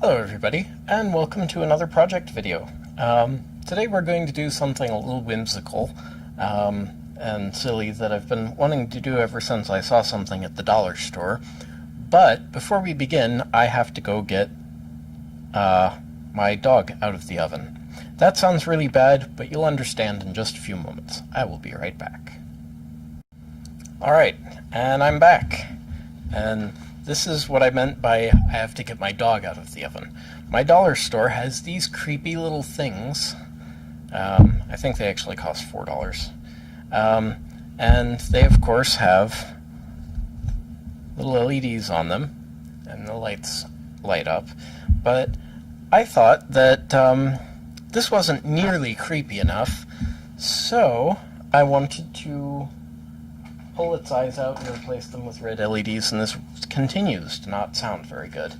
Hello everybody, and welcome to another project video. Today we're going to do something a little whimsical and silly that I've been wanting to do ever since I saw something at the dollar store. But before we begin, I have to go get my dog out of the oven. That sounds really bad, but you'll understand in just a few moments. I will be right back. Alright, and I'm back. And this is what I meant by I have to get my dog out of the oven. My dollar store has these creepy little things. I think they actually cost $4. And they, of course, have little LEDs on them, and the lights light up. But I thought that this wasn't nearly creepy enough, so I wanted to pull its eyes out and replace them with red LEDs, and this continues to not sound very good.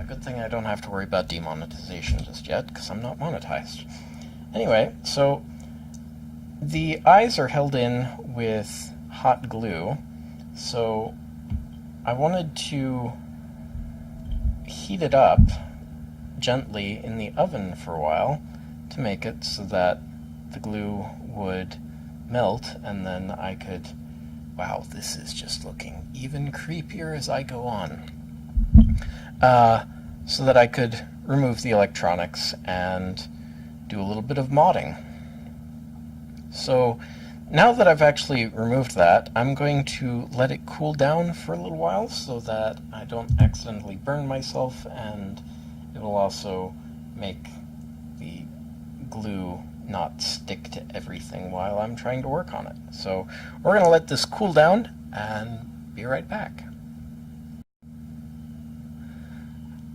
Good thing I don't have to worry about demonetization just yet, because I'm not monetized. Anyway, so the eyes are held in with hot glue, so I wanted to heat it up gently in the oven for a while to make it so that the glue would melt, and then I could... Wow, this is just looking even creepier as I go on. So that I could remove the electronics and do a little bit of modding. So now that I've actually removed that, I'm going to let it cool down for a little while so that I don't accidentally burn myself, and it will also make the glue not stick to everything while I'm trying to work on it. So we're going to let this cool down and be right back.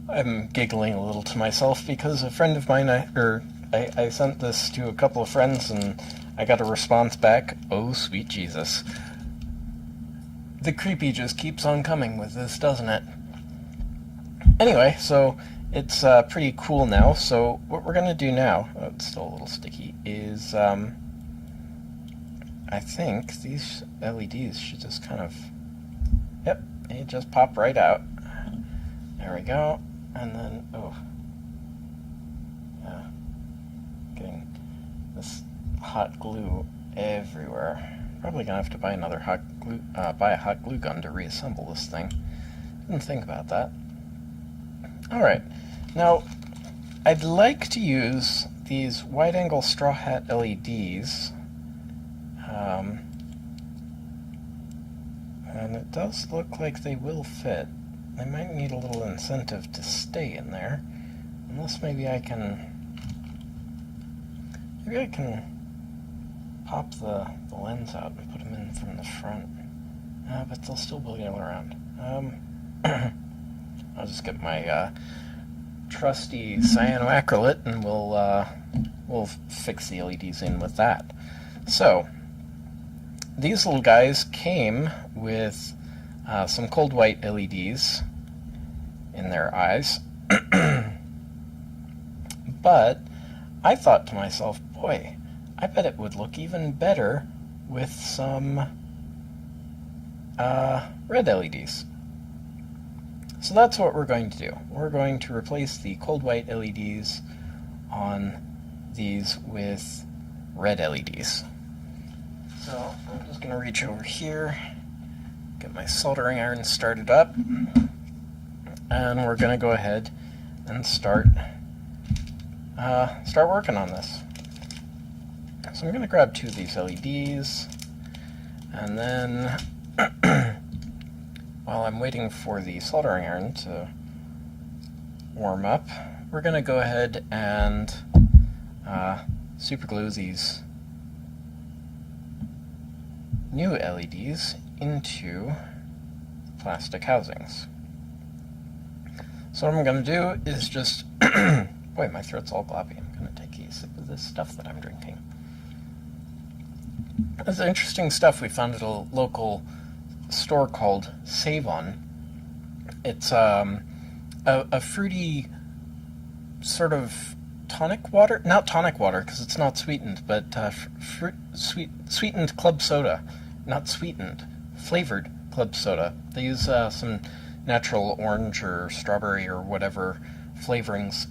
I'm giggling a little to myself because a friend of mine, I sent this to a couple of friends and I got a response back. Oh, sweet Jesus. The creepy just keeps on coming with this, doesn't it? Anyway, so it's pretty cool now, so what we're going to do now, oh, it's still a little sticky, is I think these LEDs should just kind of, yep, they just pop right out. There we go, and then, oh, yeah, getting this hot glue everywhere. Probably going to have to buy another hot glue, buy a hot glue gun to reassemble this thing. Didn't think about that. Alright, now I'd like to use these wide-angle straw hat LEDs, and it does look like they will fit. They might need a little incentive to stay in there, unless maybe I can pop the lens out and put them in from the front, but they'll still wiggle around. I'll just get my trusty cyanoacrylate and we'll fix the LEDs in with that. So these little guys came with some cold white LEDs in their eyes, but I thought to myself, boy, I bet it would look even better with some red LEDs. So that's what we're going to do. We're going to replace the cold white LEDs on these with red LEDs. So I'm just going to reach over here, get my soldering iron started up, and we're going to go ahead and start working on this. So I'm going to grab 2 of these LEDs, and then while I'm waiting for the soldering iron to warm up, we're going to go ahead and super glue these new LEDs into plastic housings. So what I'm going to do is just, boy, my throat's all gloppy. I'm going to take a sip of this stuff that I'm drinking. It's interesting stuff we found at a local store called Save-On. It's a fruity sort of tonic water, not tonic water because it's not sweetened, but sweetened club soda, not sweetened, flavored club soda. They use some natural orange or strawberry or whatever flavorings.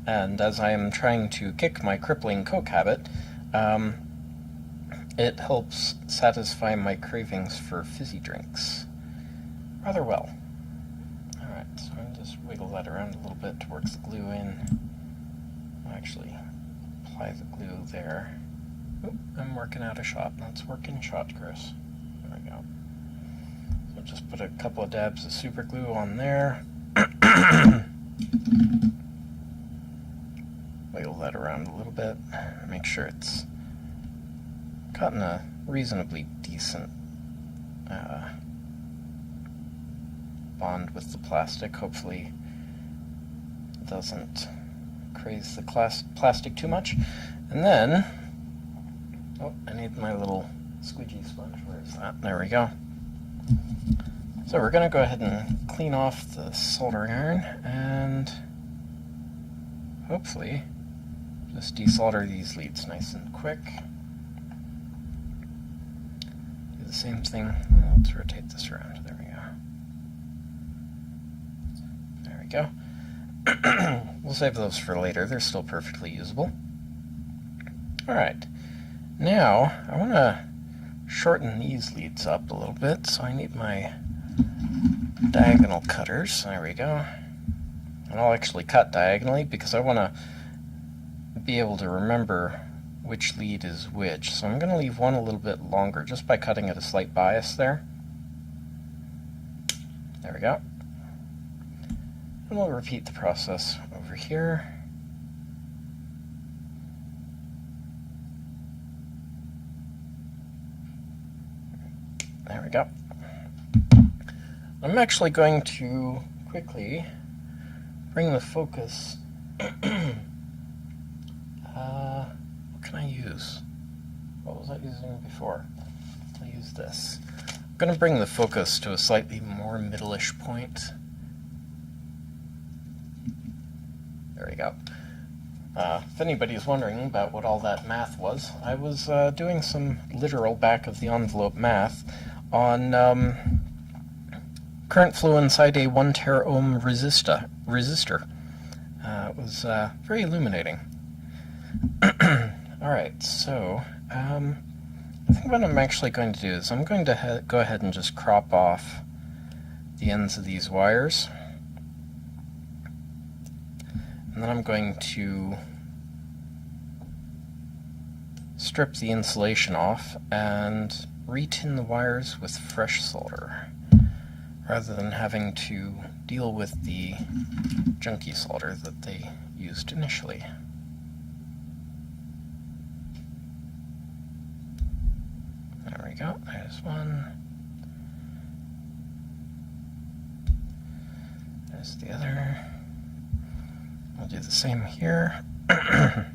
And as I am trying to kick my crippling Coke habit, it helps satisfy my cravings for fizzy drinks rather well. Alright, so I'm going to just wiggle that around a little bit to work the glue in. I'll actually apply the glue there. Oop, I'm working out a shot. Let's work in shot, Chris. There we go. So just put a couple of dabs of super glue on there. Wiggle that around a little bit. Make sure it's gotten a reasonably decent bond with the plastic. Hopefully it doesn't craze the plastic too much. And then, oh, I need my little squeegee sponge. Where is that? There we go. So we're going to go ahead and clean off the soldering iron and hopefully just desolder these leads nice and quick. Do the same thing. Let's rotate this around. There we go. There we go. We'll save those for later. They're still perfectly usable. Alright. Now, I want to shorten these leads up a little bit, so I need my diagonal cutters. There we go. And I'll actually cut diagonally because I want to be able to remember which lead is which. So I'm going to leave one a little bit longer just by cutting at a slight bias there. There we go. And we'll repeat the process over here. There we go. I'm actually going to quickly bring the focus. What can I use? What was I using before? I'll use this. I'm going to bring the focus to a slightly more middle-ish point. There we go. If anybody's wondering about what all that math was, I was doing some literal back-of-the-envelope math on current flow inside a 1 tera ohm resistor. It was very illuminating. Alright, so I think what I'm actually going to do is I'm going to go ahead and just crop off the ends of these wires. And then I'm going to strip the insulation off and retin the wires with fresh solder, rather than having to deal with the junky solder that they used initially. There we go, there's one. There's the other. I'll do the same here. There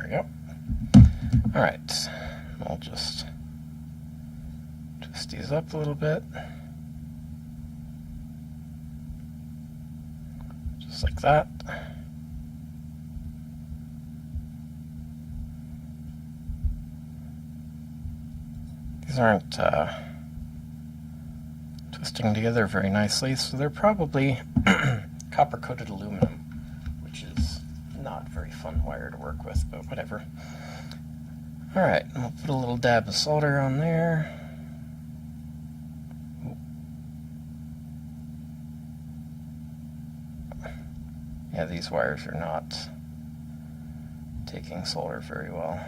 we go. Alright, I'll just twist these up a little bit. Just like that. These aren't twisting together very nicely, so they're probably copper-coated aluminum, which is not very fun wire to work with, but whatever. Alright, we'll put a little dab of solder on there. Yeah, these wires are not taking solder very well.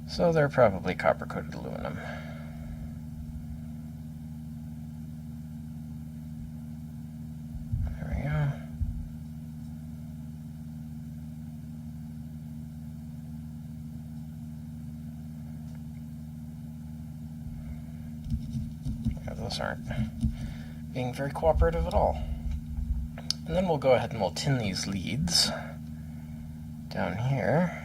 So they're probably copper-coated aluminum. There we go. Yeah, those aren't being very cooperative at all. And then we'll go ahead and we'll tin these leads down here.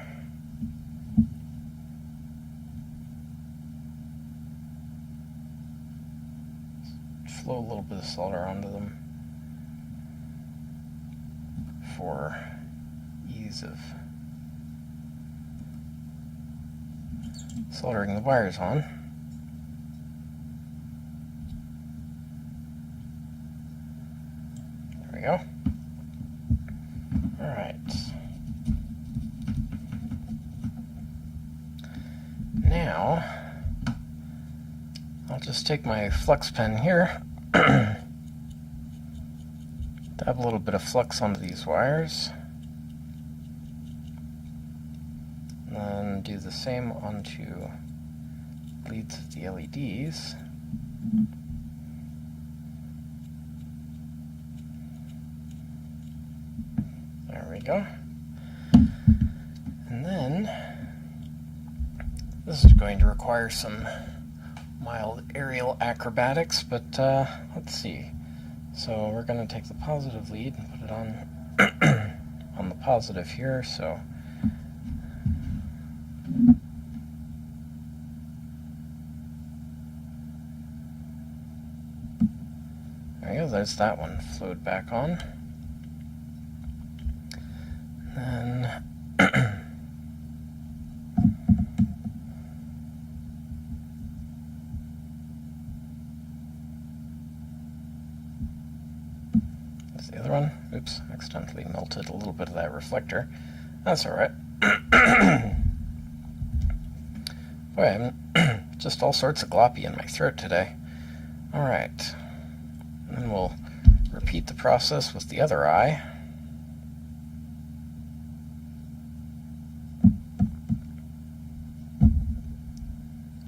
Flow a little bit of solder onto them for ease of soldering the wires on. There we go. Alright. Now, I'll just take my flux pen here, dab a little bit of flux onto these wires, and then do the same onto leads of the LEDs. There we go. And then, this is going to require some mild aerial acrobatics, but let's see. So we're going to take the positive lead and put it on on the positive here. So there we go. There's that one flowed back on. And then the other one. Oops, accidentally melted a little bit of that reflector. That's alright. Boy, I'm just all sorts of gloppy in my throat today. Alright. And then we'll repeat the process with the other eye.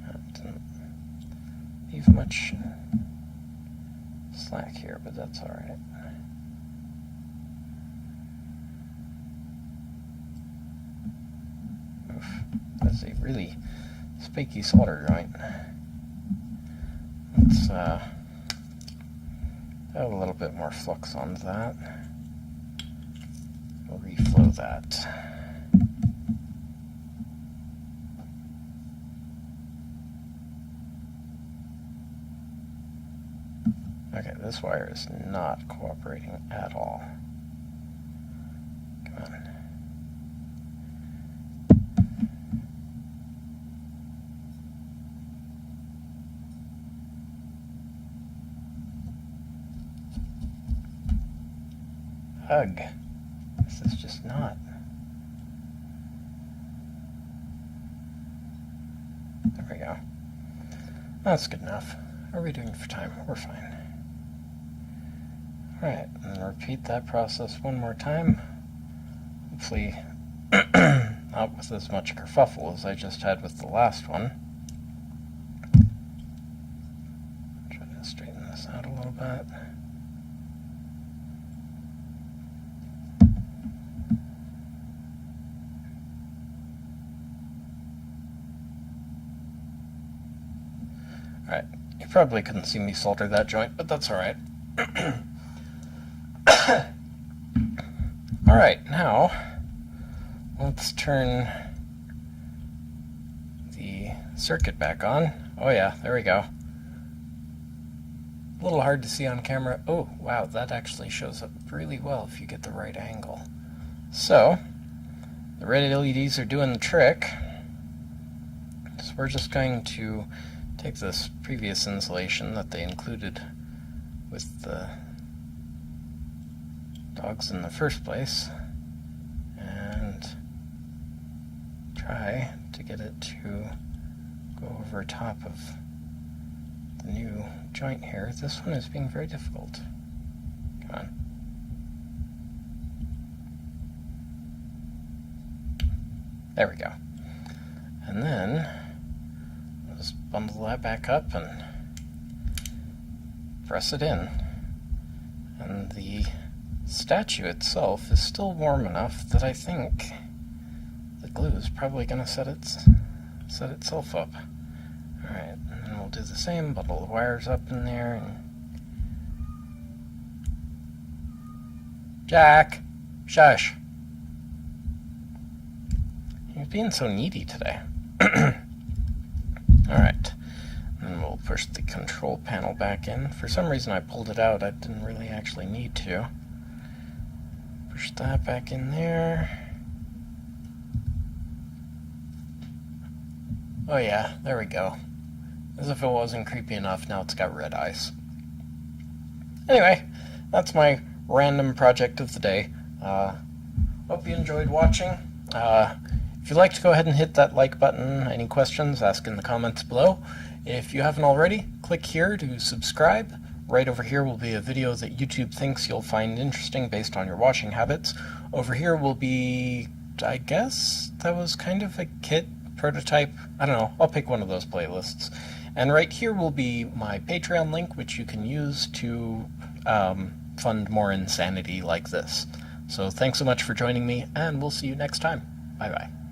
That didn't leave much slack here, but that's alright. That's a really spiky solder joint. Let's add a little bit more flux onto that. We'll reflow that. Okay, this wire is not cooperating at all. Come on. Ugh. This is just not. There we go. That's good enough. How are we doing for time? We're fine. Alright, and repeat that process one more time. Hopefully not with as much kerfuffle as I just had with the last one. Try to straighten this out a little bit. Alright, you probably couldn't see me solder that joint, but that's alright. Alright, now let's turn the circuit back on. Oh yeah, there we go. A little hard to see on camera. Oh, wow, that actually shows up really well if you get the right angle. So, the red LEDs are doing the trick. So we're just going to take this previous insulation that they included with the dogs in the first place and try to get it to go over top of the new joint here. This one is being very difficult. Come on. There we go. And then I'll just bundle that back up and press it in. And the statue itself is still warm enough that I think the glue is probably going to set itself up. Alright, and then we'll do the same, bundle the wires up in there. And Jack! Shush! You're being so needy today. Alright, and we'll push the control panel back in. For some reason I pulled it out. I didn't really actually need to. Push Push that back in there. Oh yeah, there we go. As if it wasn't creepy enough, now it's got red eyes. Anyway, that's my random project of the day. Hope you enjoyed watching. If you'd like to go ahead and hit that like button, any questions, ask in the comments below. If you haven't already, click here to subscribe. Right over here will be a video that YouTube thinks you'll find interesting based on your watching habits. Over here will be, I guess, that was kind of a kit prototype. I don't know, I'll pick one of those playlists. And right here will be my Patreon link, which you can use to fund more insanity like this. So thanks so much for joining me, and we'll see you next time. Bye-bye.